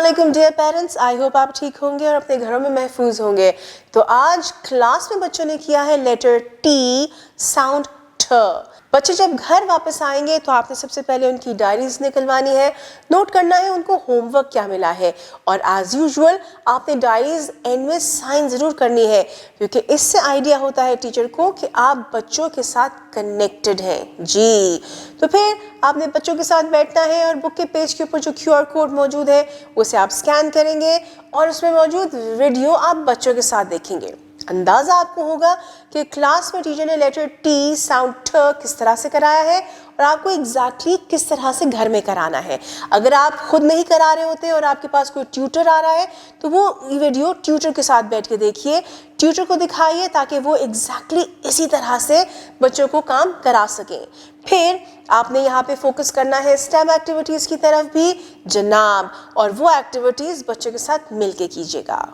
अस्सलामुअलैकुम dear parents, I hope आप ठीक होंगे और अपने घरों में महफूज होंगे। तो आज क्लास में बच्चों ने किया है लेटर टी साउंड ठ। बच्चे जब घर वापस आएंगे तो आपने सबसे पहले उनकी डायरीज निकलवानी है, नोट करना है उनको होमवर्क क्या मिला है, और एज यूजुअल आपने डायरीज एंड में साइन ज़रूर करनी है, क्योंकि इससे आइडिया होता है टीचर को कि आप बच्चों के साथ कनेक्टेड हैं। जी, तो फिर आपने बच्चों के साथ बैठना है और बुक के पेज के ऊपर जो QR कोड मौजूद है उसे आप स्कैन करेंगे और उसमें मौजूद वीडियो आप बच्चों के साथ देखेंगे। अंदाज़ा आपको होगा कि क्लास में टीचर ने लेटर टी साउंड ठ किस तरह से कराया है और आपको एग्जैक्टली किस तरह से घर में कराना है। अगर आप खुद नहीं करा रहे होते और आपके पास कोई ट्यूटर आ रहा है तो वो वीडियो ट्यूटर के साथ बैठ के देखिए, ट्यूटर को दिखाइए ताकि वो एग्जैक्टली इसी तरह से बच्चों को काम करा सकें। फिर आपने यहाँ पे फोकस करना है स्टेम एक्टिविटीज़ की तरफ भी जनाब, और वो एक्टिविटीज़ बच्चों के साथ मिल के कीजिएगा।